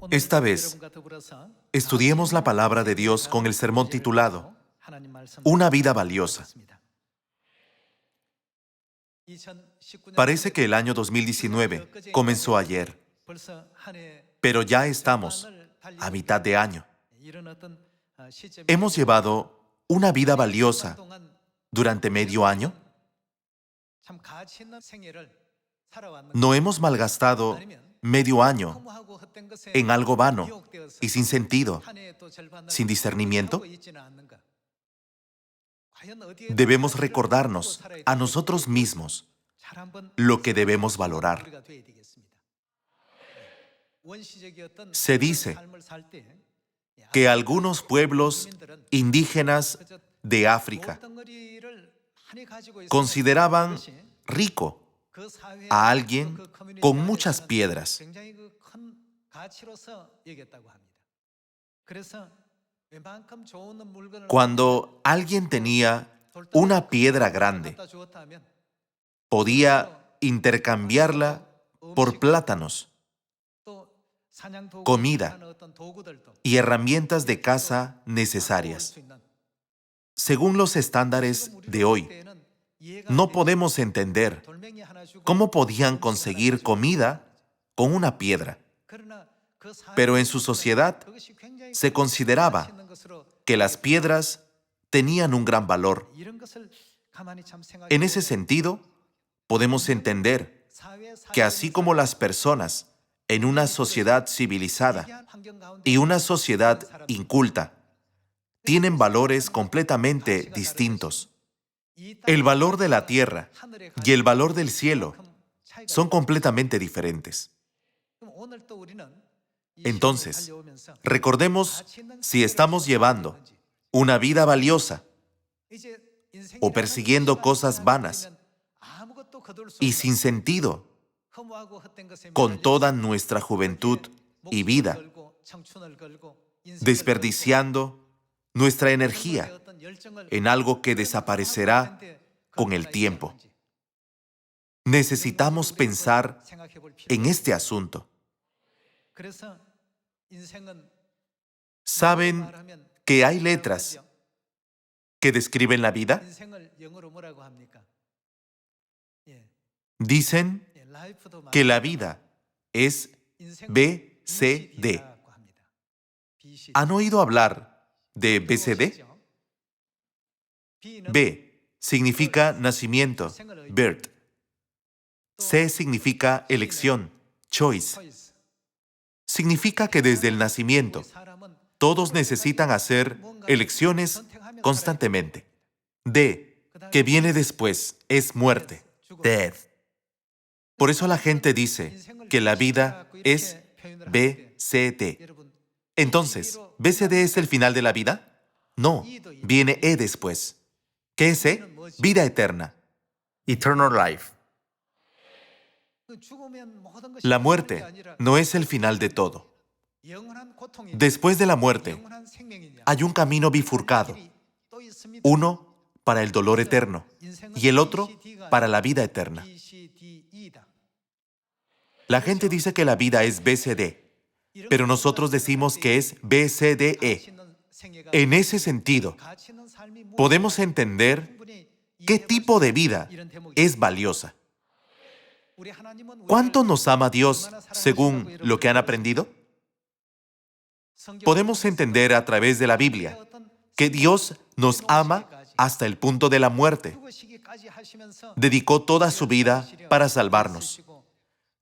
Esta vez, estudiemos la palabra de Dios con el sermón titulado Una vida valiosa. Parece que el año 2019 comenzó ayer, pero ya estamos a mitad de año. ¿Hemos llevado una vida valiosa durante medio año? ¿No hemos malgastado medio año en algo vano y sin sentido, sin discernimiento? Debemos recordarnos a nosotros mismos lo que debemos valorar. Se dice que algunos pueblos indígenas de África consideraban rico a alguien con muchas piedras. Cuando alguien tenía una piedra grande, podía intercambiarla por plátanos, comida y herramientas de caza necesarias. Según los estándares de hoy, no podemos entender cómo podían conseguir comida con una piedra. Pero en su sociedad se consideraba que las piedras tenían un gran valor. En ese sentido, podemos entender que así como las personas en una sociedad civilizada y una sociedad inculta tienen valores completamente distintos, el valor de la tierra y el valor del cielo son completamente diferentes. Entonces, recordemos si estamos llevando una vida valiosa o persiguiendo cosas vanas y sin sentido con toda nuestra juventud y vida, desperdiciando nuestra energía en algo que desaparecerá con el tiempo. Necesitamos pensar en este asunto. ¿Saben que hay letras que describen la vida? Dicen que la vida es BCD. ¿Han oído hablar de BCD? B significa nacimiento, birth. C significa elección, choice. Significa que desde el nacimiento, todos necesitan hacer elecciones constantemente. D, que viene después, es muerte, death. Por eso la gente dice que la vida es BCD. Entonces, ¿BCD es el final de la vida? No, viene E después. ¿Qué es E? Vida eterna. Eternal life. La muerte no es el final de todo. Después de la muerte, hay un camino bifurcado. Uno para el dolor eterno y el otro para la vida eterna. La gente dice que la vida es BCD, pero nosotros decimos que es BCDE. En ese sentido, podemos entender qué tipo de vida es valiosa. ¿Cuánto nos ama Dios según lo que han aprendido? Podemos entender a través de la Biblia que Dios nos ama hasta el punto de la muerte. Dedicó toda su vida para salvarnos.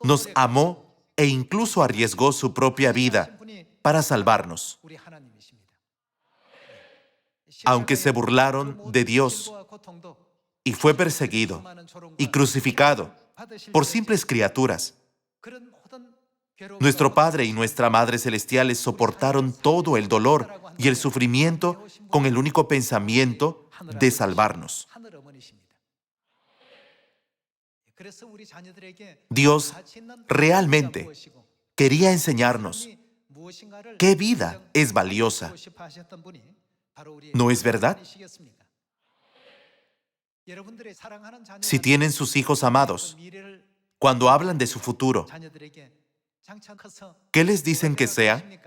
Nos amó e incluso arriesgó su propia vida para salvarnos. Aunque se burlaron de Dios y fue perseguido y crucificado por simples criaturas, nuestro Padre y nuestra Madre Celestiales soportaron todo el dolor y el sufrimiento con el único pensamiento de salvarnos. Dios realmente quería enseñarnos qué vida es valiosa. ¿No es verdad? Si tienen sus hijos amados, cuando hablan de su futuro, ¿Qué les dicen que sean?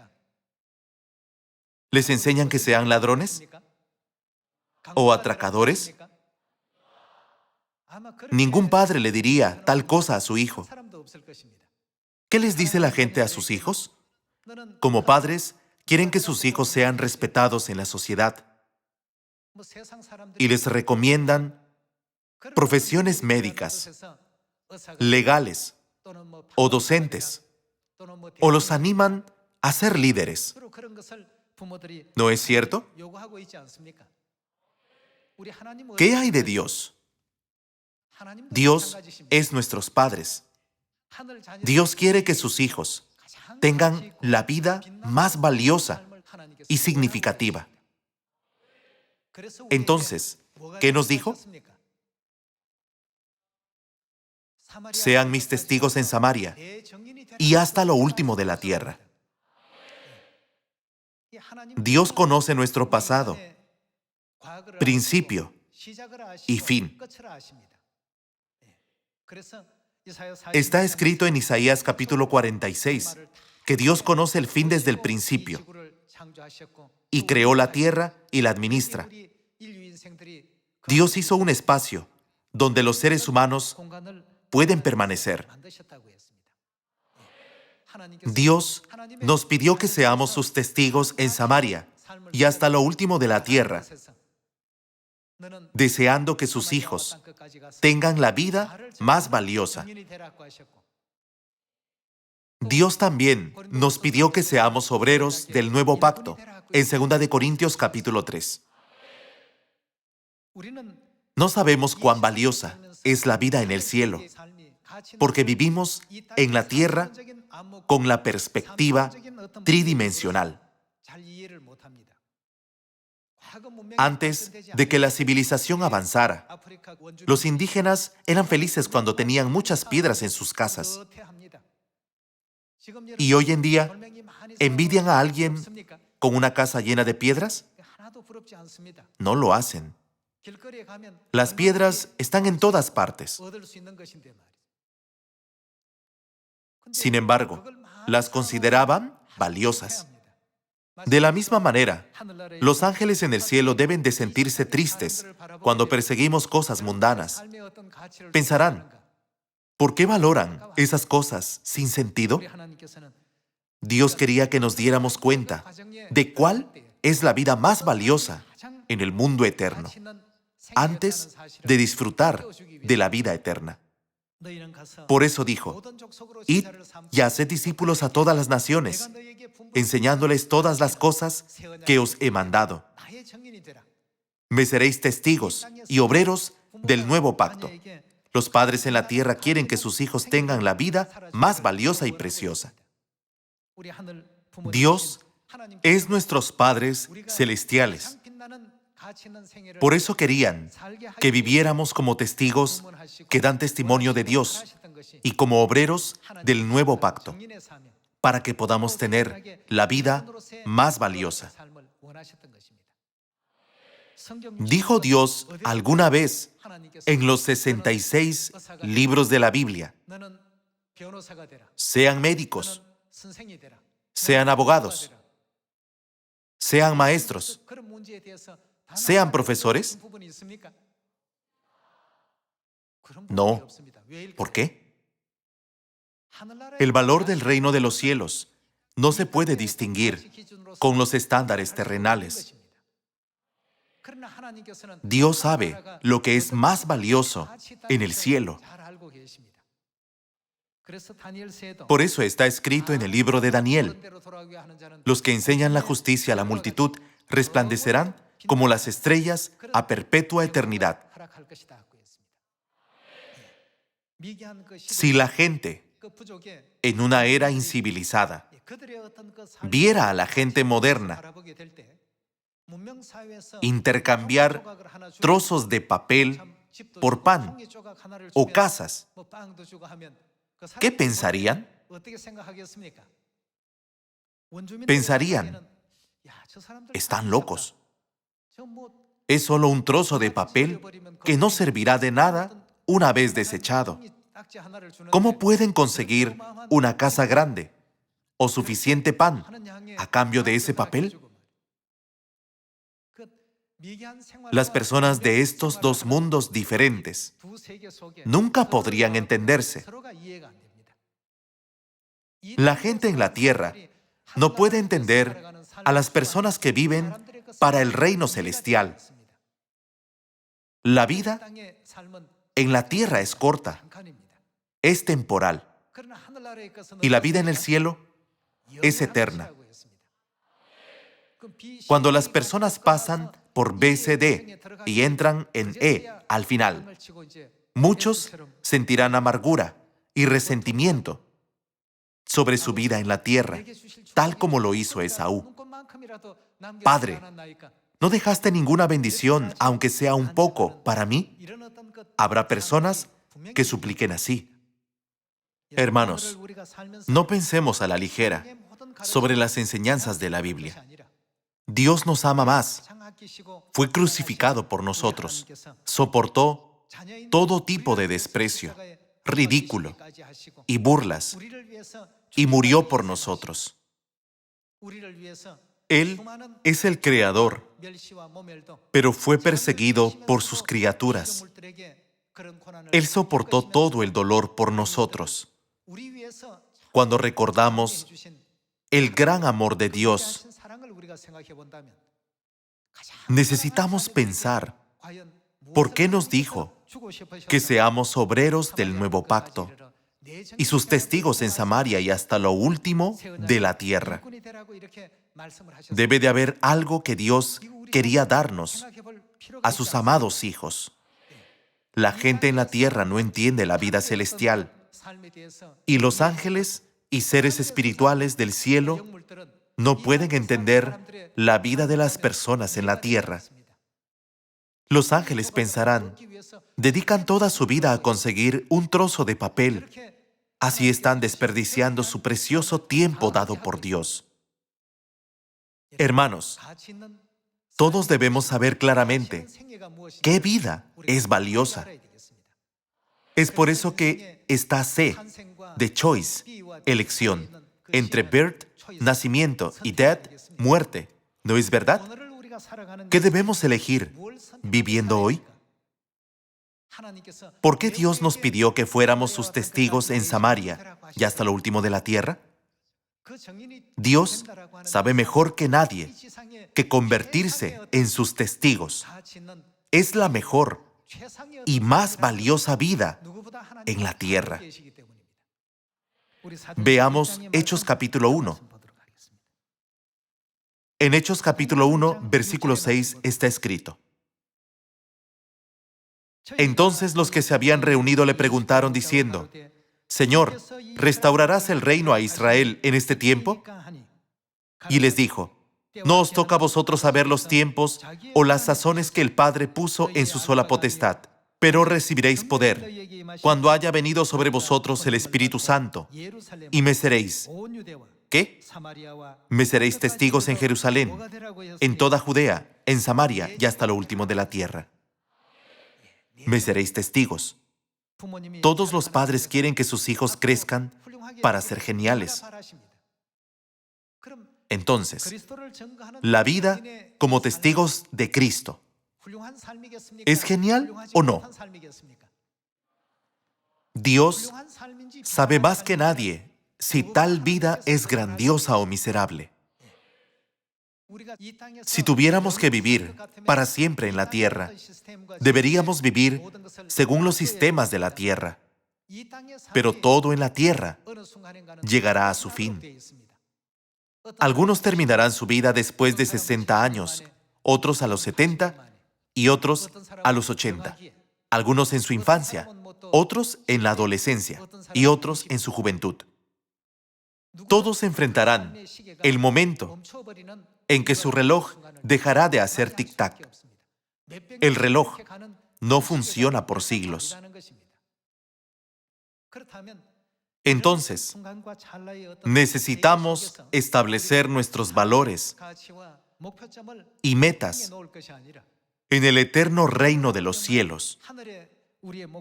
¿Les enseñan que sean ladrones o atracadores? Ningún padre le diría tal cosa a su hijo. ¿Qué les dice la gente a sus hijos? Como padres, quieren que sus hijos sean respetados en la sociedad y les recomiendan profesiones médicas, legales o docentes, o los animan a ser líderes. ¿No es cierto? ¿Qué hay de Dios? Dios es nuestros padres. Dios quiere que sus hijos tengan la vida más valiosa y significativa. Entonces, ¿qué nos dijo? Sean mis testigos en Samaria y hasta lo último de la tierra. Dios conoce nuestro pasado, principio y fin. Está escrito en Isaías capítulo 46 que Dios conoce el fin desde el principio y creó la tierra y la administra. Dios hizo un espacio donde los seres humanos pueden permanecer. Dios nos pidió que seamos sus testigos en Samaria y hasta lo último de la tierra, deseando que sus hijos tengan la vida más valiosa. Dios también nos pidió que seamos obreros del nuevo pacto, en 2 de Corintios capítulo 3. No sabemos cuán valiosa es la vida en el cielo, porque vivimos en la tierra con la perspectiva tridimensional. Antes de que la civilización avanzara, los indígenas eran felices cuando tenían muchas piedras en sus casas. ¿Y hoy en día envidian a alguien con una casa llena de piedras? No lo hacen. Las piedras están en todas partes. Sin embargo, las consideraban valiosas. De la misma manera, los ángeles en el cielo deben de sentirse tristes cuando perseguimos cosas mundanas. Pensarán, ¿por qué valoran esas cosas sin sentido? Dios quería que nos diéramos cuenta de cuál es la vida más valiosa en el mundo eterno, antes de disfrutar de la vida eterna. Por eso dijo, id y haced discípulos a todas las naciones, enseñándoles todas las cosas que os he mandado. Me seréis testigos y obreros del nuevo pacto. Los padres en la tierra quieren que sus hijos tengan la vida más valiosa y preciosa. Dios es nuestros padres celestiales. Por eso querían que viviéramos como testigos que dan testimonio de Dios y como obreros del nuevo pacto, para que podamos tener la vida más valiosa. ¿Dijo Dios alguna vez en los 66 libros de la Biblia: sean médicos, sean abogados, sean maestros, sean profesores? No. ¿Por qué? El valor del reino de los cielos no se puede distinguir con los estándares terrenales. Dios sabe lo que es más valioso en el cielo. Por eso está escrito en el libro de Daniel: los que enseñan la justicia a la multitud resplandecerán como las estrellas a perpetua eternidad. Si la gente en una era incivilizada viera a la gente moderna intercambiar trozos de papel por pan o casas, ¿qué pensarían? Pensarían, están locos. Es solo un trozo de papel que no servirá de nada una vez desechado. ¿Cómo pueden conseguir una casa grande o suficiente pan a cambio de ese papel? Las personas de estos dos mundos diferentes nunca podrían entenderse. La gente en la tierra no puede entender a las personas que viven para el reino celestial. La vida en la tierra es corta, es temporal, y la vida en el cielo es eterna. Cuando las personas pasan por BCD y entran en E al final, muchos sentirán amargura y resentimiento sobre su vida en la tierra, tal como lo hizo Esaú. Padre, ¿no dejaste ninguna bendición, aunque sea un poco, para mí? Habrá personas que supliquen así. Hermanos, no pensemos a la ligera sobre las enseñanzas de la Biblia. Dios nos ama más. Fue crucificado por nosotros. Soportó todo tipo de desprecio, ridículo y burlas, y murió por nosotros. Él es el Creador, pero fue perseguido por sus criaturas. Él soportó todo el dolor por nosotros. Cuando recordamos el gran amor de Dios, necesitamos pensar, ¿por qué nos dijo que seamos obreros del nuevo pacto y sus testigos en Samaria y hasta lo último de la tierra? Debe de haber algo que Dios quería darnos a sus amados hijos. La gente en la tierra no entiende la vida celestial, y los ángeles y seres espirituales del cielo no pueden entender la vida de las personas en la tierra. Los ángeles pensarán, dedican toda su vida a conseguir un trozo de papel. Así están desperdiciando su precioso tiempo dado por Dios. Hermanos, todos debemos saber claramente qué vida es valiosa. Es por eso que está C, de choice, elección, entre birth, nacimiento, y death, muerte. ¿No es verdad? ¿Qué debemos elegir viviendo hoy? ¿Por qué Dios nos pidió que fuéramos sus testigos en Samaria y hasta lo último de la tierra? Dios sabe mejor que nadie que convertirse en sus testigos es la mejor y más valiosa vida en la tierra. Veamos Hechos capítulo 1. En Hechos capítulo 1, versículo 6 está escrito: Entonces los que se habían reunido le preguntaron diciendo, Señor, ¿restaurarás el reino a Israel en este tiempo? Y les dijo, no os toca a vosotros saber los tiempos o las sazones que el Padre puso en su sola potestad, pero recibiréis poder cuando haya venido sobre vosotros el Espíritu Santo, y me seréis, ¿qué? Me seréis testigos en Jerusalén, en toda Judea, en Samaria y hasta lo último de la tierra. Me seréis testigos. Todos los padres quieren que sus hijos crezcan para ser geniales. Entonces, la vida como testigos de Cristo, ¿es genial o no? Dios sabe más que nadie si tal vida es grandiosa o miserable. Si tuviéramos que vivir para siempre en la tierra, deberíamos vivir según los sistemas de la tierra. Pero todo en la tierra llegará a su fin. Algunos terminarán su vida después de 60 años, otros a los 70 y otros a los 80. Algunos en su infancia, otros en la adolescencia y otros en su juventud. Todos enfrentarán el momento en que su reloj dejará de hacer tic-tac. El reloj no funciona por siglos. Entonces, necesitamos establecer nuestros valores y metas en el eterno reino de los cielos,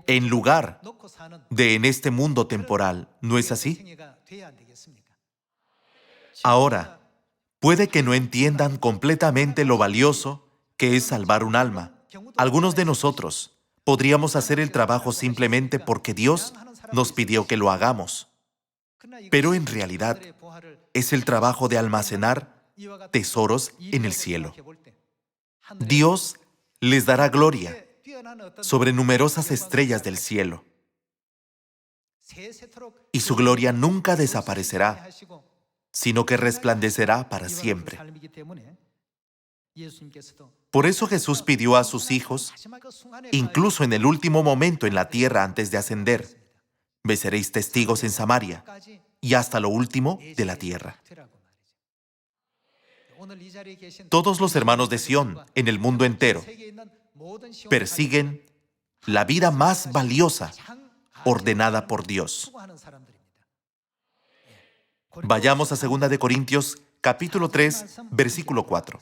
en lugar de en este mundo temporal. ¿No es así? Ahora, puede que no entiendan completamente lo valioso que es salvar un alma. Algunos de nosotros podríamos hacer el trabajo simplemente porque Dios nos pidió que lo hagamos. Pero en realidad es el trabajo de almacenar tesoros en el cielo. Dios les dará gloria sobre numerosas estrellas del cielo, y su gloria nunca desaparecerá, sino que resplandecerá para siempre. Por eso Jesús pidió a sus hijos, incluso en el último momento en la tierra antes de ascender: me seréis testigos en Samaria y hasta lo último de la tierra. Todos los hermanos de Sión en el mundo entero persiguen la vida más valiosa ordenada por Dios. Vayamos a 2 de Corintios, capítulo 3, versículo 4.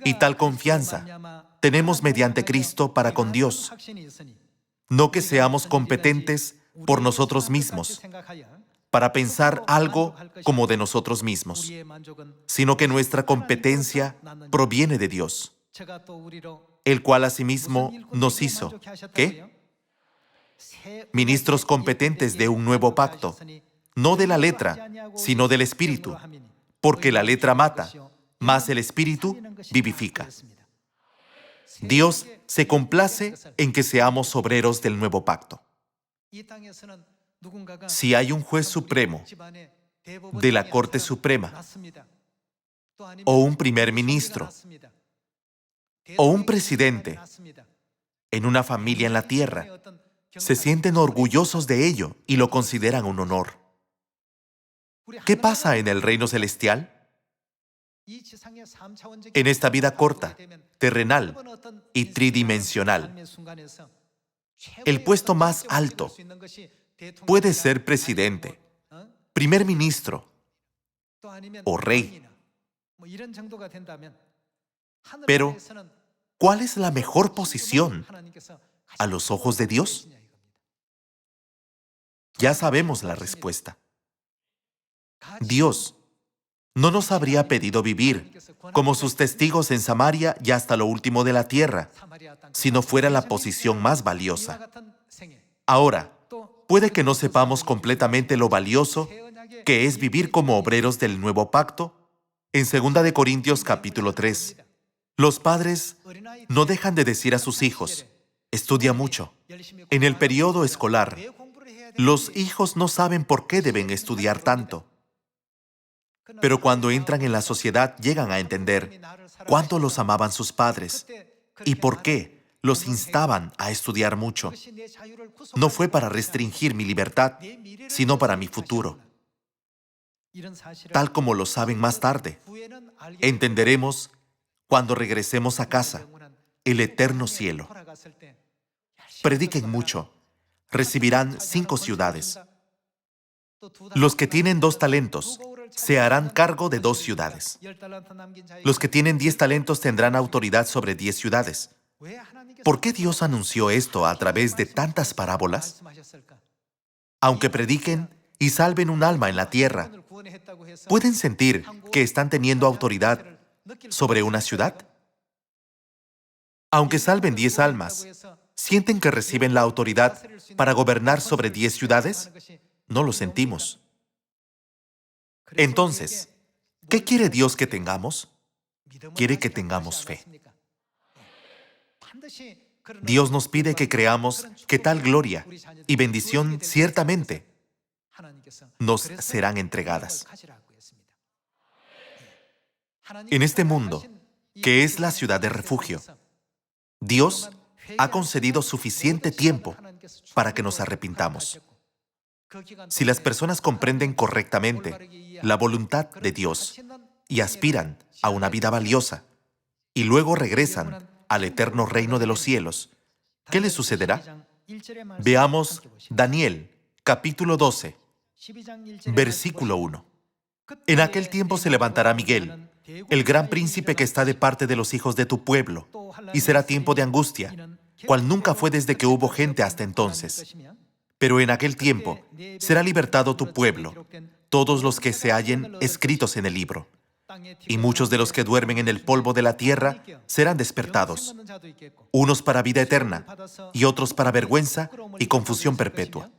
Y tal confianza tenemos mediante Cristo para con Dios, no que seamos competentes por nosotros mismos, para pensar algo como de nosotros mismos, sino que nuestra competencia proviene de Dios, el cual asimismo nos hizo, ¿qué? Ministros competentes de un nuevo pacto, no de la letra, sino del Espíritu, porque la letra mata, mas el Espíritu vivifica. Dios se complace en que seamos obreros del nuevo pacto. Si hay un juez supremo de la Corte Suprema, o un primer ministro, o un presidente en una familia en la tierra, se sienten orgullosos de ello y lo consideran un honor. ¿Qué pasa en el reino celestial? En esta vida corta, terrenal y tridimensional, el puesto más alto puede ser presidente, primer ministro o rey. Pero, ¿cuál es la mejor posición a los ojos de Dios? Ya sabemos la respuesta. Dios no nos habría pedido vivir como sus testigos en Samaria y hasta lo último de la tierra, si no fuera la posición más valiosa. Ahora, puede que no sepamos completamente lo valioso que es vivir como obreros del nuevo pacto. En 2 de Corintios capítulo 3, los padres no dejan de decir a sus hijos: estudia mucho. En el periodo escolar, los hijos no saben por qué deben estudiar tanto. Pero cuando entran en la sociedad llegan a entender cuánto los amaban sus padres y por qué los instaban a estudiar mucho. No fue para restringir mi libertad, sino para mi futuro. Tal como lo saben más tarde, entenderemos cuando regresemos a casa, el eterno cielo. Prediquen mucho, recibirán 5 ciudades. Los que tienen 2 talentos se harán cargo de 2 ciudades. Los que tienen 10 talentos tendrán autoridad sobre 10 ciudades. ¿Por qué Dios anunció esto a través de tantas parábolas? Aunque prediquen y salven un alma en la tierra, ¿pueden sentir que están teniendo autoridad sobre una ciudad? Aunque salven 10 almas, ¿sienten que reciben la autoridad para gobernar sobre 10 ciudades? No lo sentimos. Entonces, ¿qué quiere Dios que tengamos? Quiere que tengamos fe. Dios nos pide que creamos que tal gloria y bendición ciertamente nos serán entregadas. En este mundo, que es la ciudad de refugio, Dios ha concedido suficiente tiempo para que nos arrepintamos. Si las personas comprenden correctamente la voluntad de Dios y aspiran a una vida valiosa y luego regresan al eterno reino de los cielos, ¿qué les sucederá? Veamos Daniel, capítulo 12, versículo 1. En aquel tiempo se levantará Miguel, el gran príncipe que está de parte de los hijos de tu pueblo, y será tiempo de angustia, cual nunca fue desde que hubo gente hasta entonces. Pero en aquel tiempo será libertado tu pueblo, todos los que se hallen escritos en el libro. Y muchos de los que duermen en el polvo de la tierra serán despertados, unos para vida eterna y otros para vergüenza y confusión perpetua.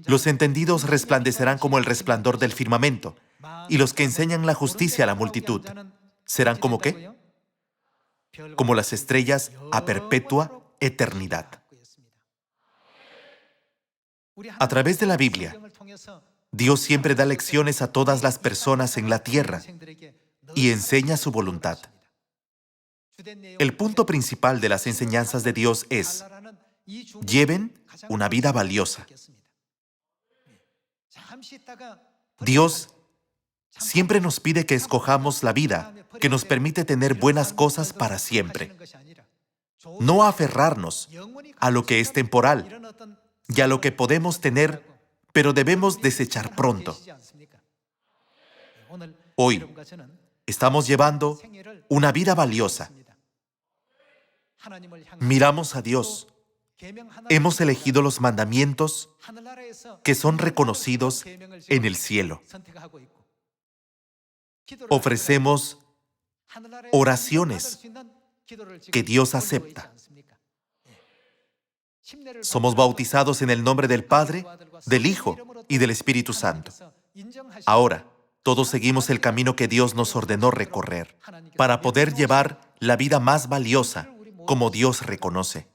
Los entendidos resplandecerán como el resplandor del firmamento, y los que enseñan la justicia a la multitud serán como ¿qué? Como las estrellas a perpetua eternidad. A través de la Biblia, Dios siempre da lecciones a todas las personas en la tierra y enseña su voluntad. El punto principal de las enseñanzas de Dios es: lleven una vida valiosa. Dios siempre nos pide que escojamos la vida que nos permite tener buenas cosas para siempre. No aferrarnos a lo que es temporal y a lo que podemos tener, pero debemos desechar pronto. Hoy estamos llevando una vida valiosa. Miramos a Dios. Hemos elegido los mandamientos que son reconocidos en el cielo. Ofrecemos oraciones que Dios acepta. Somos bautizados en el nombre del Padre, del Hijo y del Espíritu Santo. Ahora, todos seguimos el camino que Dios nos ordenó recorrer para poder llevar la vida más valiosa como Dios reconoce.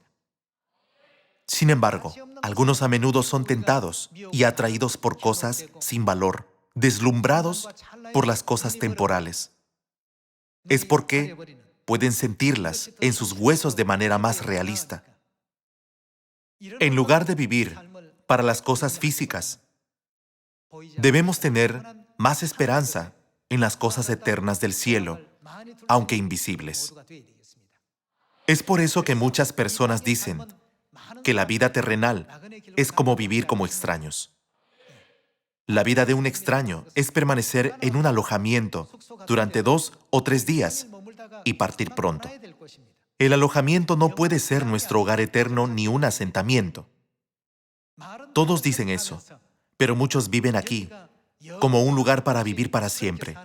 Sin embargo, algunos a menudo son tentados y atraídos por cosas sin valor, deslumbrados por las cosas temporales. Es porque pueden sentirlas en sus huesos de manera más realista. En lugar de vivir para las cosas físicas, debemos tener más esperanza en las cosas eternas del cielo, aunque invisibles. Es por eso que muchas personas dicen que la vida terrenal es como vivir como extraños. La vida de un extraño es permanecer en un alojamiento durante 2 o 3 días y partir pronto. El alojamiento no puede ser nuestro hogar eterno ni un asentamiento. Todos dicen eso, pero muchos viven aquí como un lugar para vivir para siempre.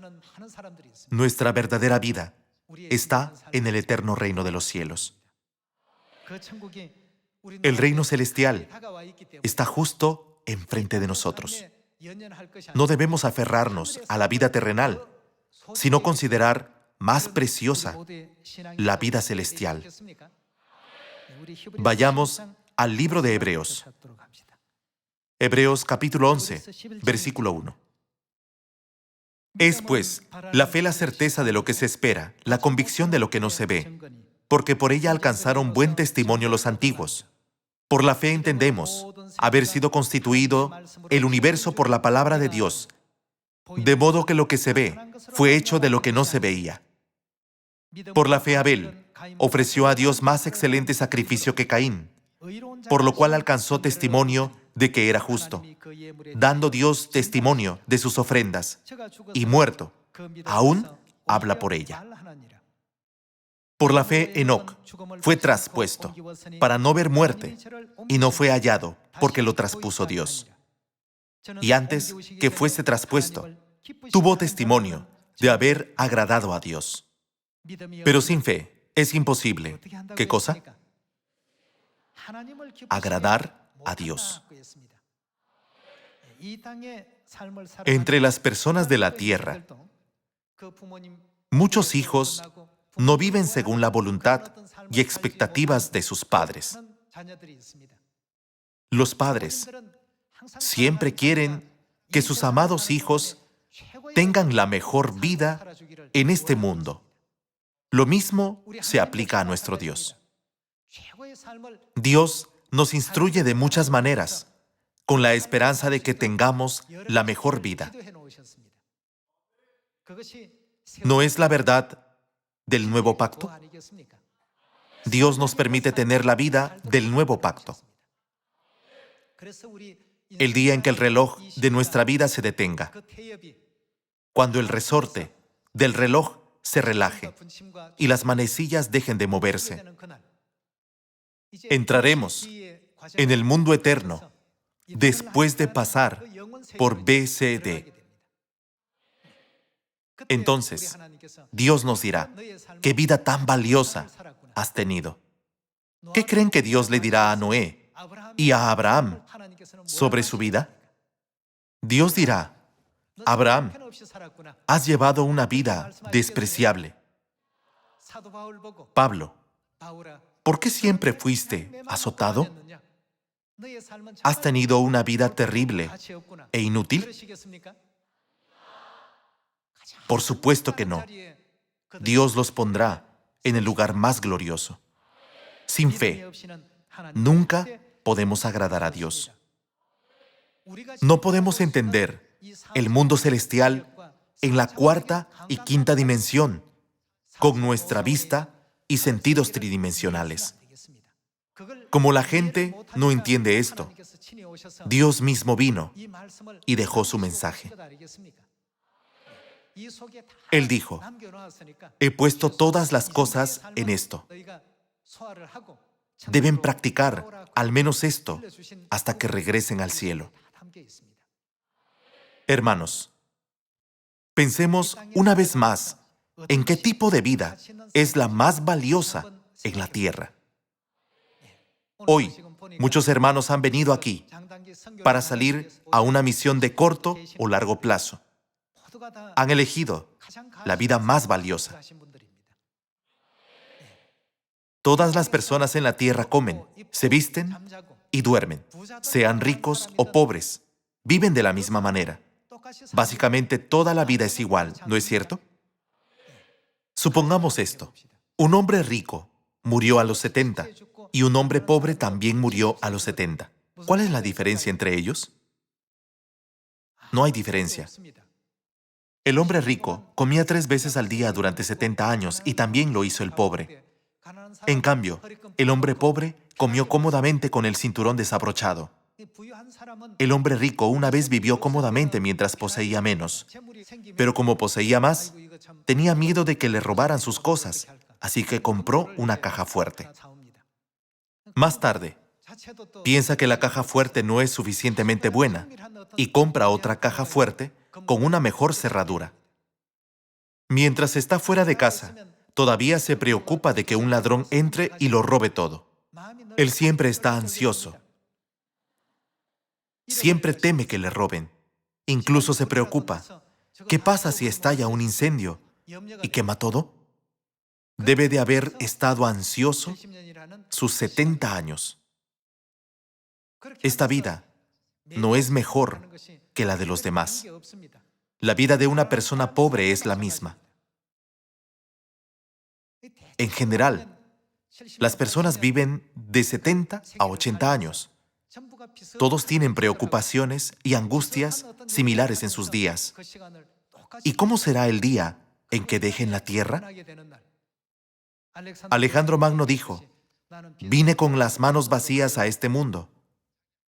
Nuestra verdadera vida está en el eterno reino de los cielos. El reino celestial está justo enfrente de nosotros. No debemos aferrarnos a la vida terrenal, sino considerar más preciosa la vida celestial. Vayamos al libro de Hebreos. Hebreos capítulo 11, versículo 1. Es pues la fe la certeza de lo que se espera, la convicción de lo que no se ve, porque por ella alcanzaron buen testimonio los antiguos. Por la fe entendemos haber sido constituido el universo por la palabra de Dios, de modo que lo que se ve fue hecho de lo que no se veía. Por la fe Abel ofreció a Dios más excelente sacrificio que Caín, por lo cual alcanzó testimonio de que era justo, dando Dios testimonio de sus ofrendas, y muerto, aún habla por ella. Por la fe Enoc fue traspuesto para no ver muerte, y no fue hallado porque lo traspuso Dios. Y antes que fuese traspuesto, tuvo testimonio de haber agradado a Dios. Pero sin fe es imposible. ¿Qué cosa? Agradar a Dios. Entre las personas de la tierra, muchos hijos no viven según la voluntad y expectativas de sus padres. Los padres siempre quieren que sus amados hijos tengan la mejor vida en este mundo. Lo mismo se aplica a nuestro Dios. Dios nos instruye de muchas maneras, con la esperanza de que tengamos la mejor vida. ¿No es la verdad del nuevo pacto? Dios nos permite tener la vida del nuevo pacto. El día en que el reloj de nuestra vida se detenga, cuando el resorte del reloj se relaje y las manecillas dejen de moverse. Entraremos en el mundo eterno después de pasar por BCD. Entonces, Dios nos dirá, ¿qué vida tan valiosa has tenido? ¿Qué creen que Dios le dirá a Noé y a Abraham sobre su vida? Dios dirá, Abraham, has llevado una vida despreciable. Pablo, ¿por qué siempre fuiste azotado? ¿Has tenido una vida terrible e inútil? Por supuesto que no. Dios los pondrá en el lugar más glorioso. Sin fe, nunca podemos agradar a Dios. No podemos entender el mundo celestial en la cuarta y quinta dimensión con nuestra vista y sentidos tridimensionales. Como la gente no entiende esto, Dios mismo vino y dejó su mensaje. Él dijo, he puesto todas las cosas en esto. Deben practicar al menos esto hasta que regresen al cielo. Hermanos, pensemos una vez más en qué tipo de vida es la más valiosa en la tierra. Hoy, muchos hermanos han venido aquí para salir a una misión de corto o largo plazo. Han elegido la vida más valiosa. Todas las personas en la tierra comen, se visten y duermen. Sean ricos o pobres, viven de la misma manera. Básicamente toda la vida es igual, ¿no es cierto? Supongamos esto. Un hombre rico murió a los 70 y un hombre pobre también murió a los 70. ¿Cuál es la diferencia entre ellos? No hay diferencia. El hombre rico comía 3 veces al día durante 70 años y también lo hizo el pobre. En cambio, el hombre pobre comió cómodamente con el cinturón desabrochado. El hombre rico una vez vivió cómodamente mientras poseía menos, pero como poseía más, tenía miedo de que le robaran sus cosas, así que compró una caja fuerte. Más tarde, piensa que la caja fuerte no es suficientemente buena y compra otra caja fuerte con una mejor cerradura. Mientras está fuera de casa, todavía se preocupa de que un ladrón entre y lo robe todo. Él siempre está ansioso. Siempre teme que le roben. Incluso se preocupa. ¿Qué pasa si estalla un incendio y quema todo? Debe de haber estado ansioso sus 70 años. Esta vida no es mejor que la de los demás. La vida de una persona pobre es la misma. En general, las personas viven de 70 a 80 años. Todos tienen preocupaciones y angustias similares en sus días. ¿Y cómo será el día en que dejen la tierra? Alejandro Magno dijo, vine con las manos vacías a este mundo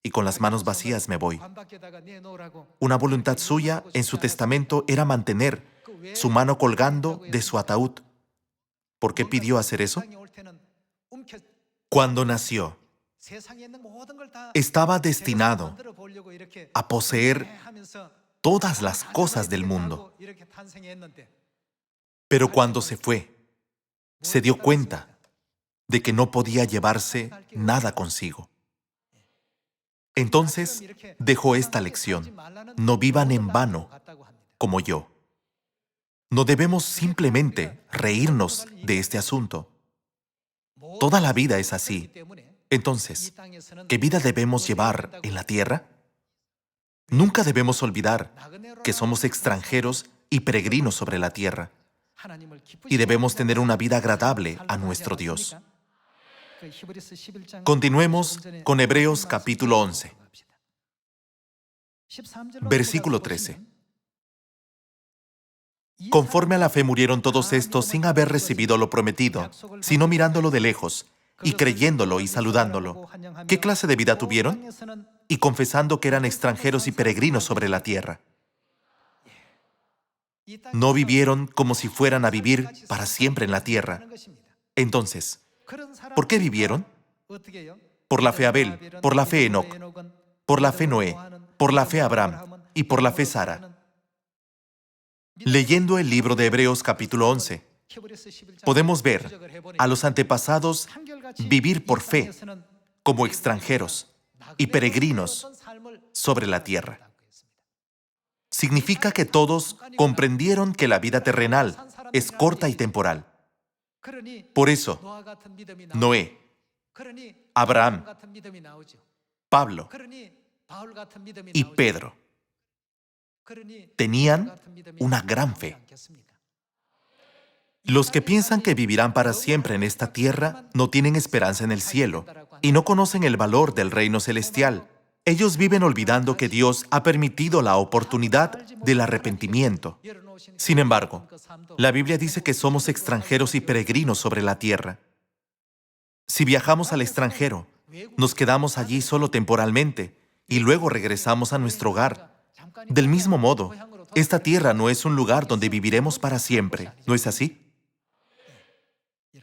y con las manos vacías me voy. Una voluntad suya en su testamento era mantener su mano colgando de su ataúd. ¿Por qué pidió hacer eso? Cuando nació, estaba destinado a poseer todas las cosas del mundo. Pero cuando se fue, se dio cuenta de que no podía llevarse nada consigo. Entonces, dejó esta lección. No vivan en vano, como yo. No debemos simplemente reírnos de este asunto. Toda la vida es así. Entonces, ¿qué vida debemos llevar en la tierra? Nunca debemos olvidar que somos extranjeros y peregrinos sobre la tierra y debemos tener una vida agradable a nuestro Dios. Continuemos con Hebreos capítulo 11. Versículo 13. Conforme a la fe murieron todos estos sin haber recibido lo prometido, sino mirándolo de lejos, y creyéndolo y saludándolo. ¿Qué clase de vida tuvieron? Y confesando que eran extranjeros y peregrinos sobre la tierra. No vivieron como si fueran a vivir para siempre en la tierra. Entonces, ¿por qué vivieron? Por la fe Abel, por la fe Enoc, por la fe Noé, por la fe Abraham y por la fe Sara. Leyendo el libro de Hebreos capítulo 11, podemos ver a los antepasados vivir por fe como extranjeros y peregrinos sobre la tierra. Significa que todos comprendieron que la vida terrenal es corta y temporal. Por eso, Noé, Abraham, Pablo y Pedro tenían una gran fe. Los que piensan que vivirán para siempre en esta tierra no tienen esperanza en el cielo y no conocen el valor del reino celestial. Ellos viven olvidando que Dios ha permitido la oportunidad del arrepentimiento. Sin embargo, la Biblia dice que somos extranjeros y peregrinos sobre la tierra. Si viajamos al extranjero, nos quedamos allí solo temporalmente y luego regresamos a nuestro hogar. Del mismo modo, esta tierra no es un lugar donde viviremos para siempre, ¿no es así?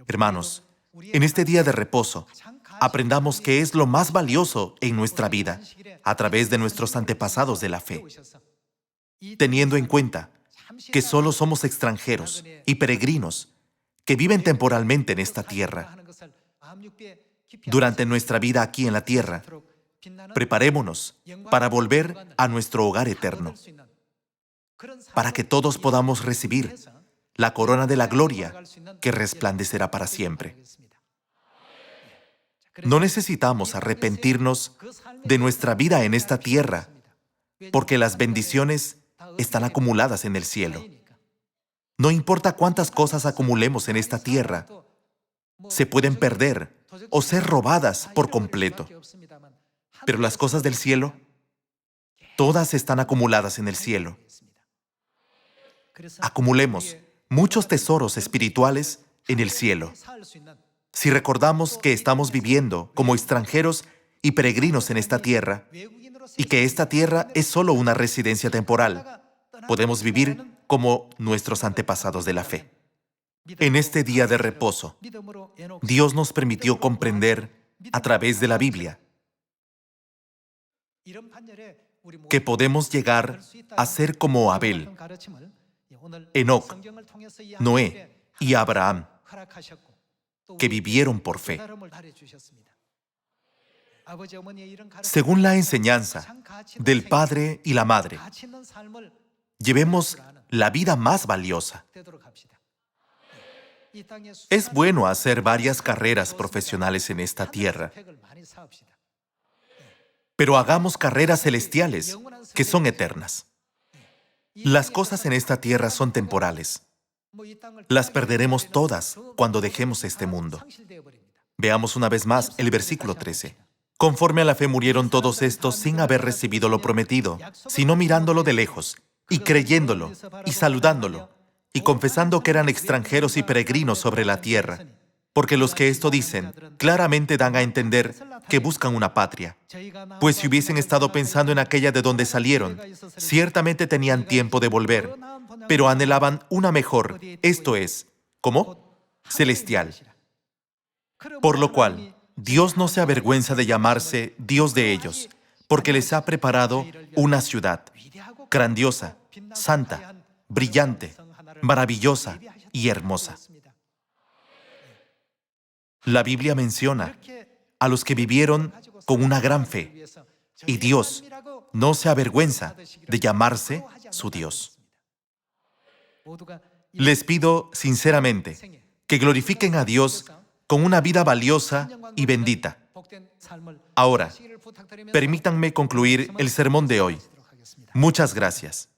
Hermanos, en este día de reposo, aprendamos qué es lo más valioso en nuestra vida a través de nuestros antepasados de la fe, teniendo en cuenta que solo somos extranjeros y peregrinos que viven temporalmente en esta tierra. Durante nuestra vida aquí en la tierra, preparémonos para volver a nuestro hogar eterno, para que todos podamos recibir la corona de la gloria que resplandecerá para siempre. No necesitamos arrepentirnos de nuestra vida en esta tierra, porque las bendiciones están acumuladas en el cielo. No importa cuántas cosas acumulemos en esta tierra, se pueden perder o ser robadas por completo. Pero las cosas del cielo, todas están acumuladas en el cielo. Acumulemos muchos tesoros espirituales en el cielo. Si recordamos que estamos viviendo como extranjeros y peregrinos en esta tierra, y que esta tierra es solo una residencia temporal, podemos vivir como nuestros antepasados de la fe. En este día de reposo, Dios nos permitió comprender a través de la Biblia que podemos llegar a ser como Abel, Enoc, Noé y Abraham, que vivieron por fe. Según la enseñanza del padre y la madre, llevemos la vida más valiosa. Es bueno hacer varias carreras profesionales en esta tierra, pero hagamos carreras celestiales que son eternas. Las cosas en esta tierra son temporales. Las perderemos todas cuando dejemos este mundo. Veamos una vez más el versículo 13. Conforme a la fe murieron todos estos sin haber recibido lo prometido, sino mirándolo de lejos, y creyéndolo, y saludándolo, y confesando que eran extranjeros y peregrinos sobre la tierra. Porque los que esto dicen, claramente dan a entender que buscan una patria. Pues si hubiesen estado pensando en aquella de donde salieron, ciertamente tenían tiempo de volver, pero anhelaban una mejor, esto es, ¿cómo? Celestial. Por lo cual, Dios no se avergüenza de llamarse Dios de ellos, porque les ha preparado una ciudad grandiosa, santa, brillante, maravillosa y hermosa. La Biblia menciona a los que vivieron con una gran fe, y Dios no se avergüenza de llamarse su Dios. Les pido sinceramente que glorifiquen a Dios con una vida valiosa y bendita. Ahora, permítanme concluir el sermón de hoy. Muchas gracias.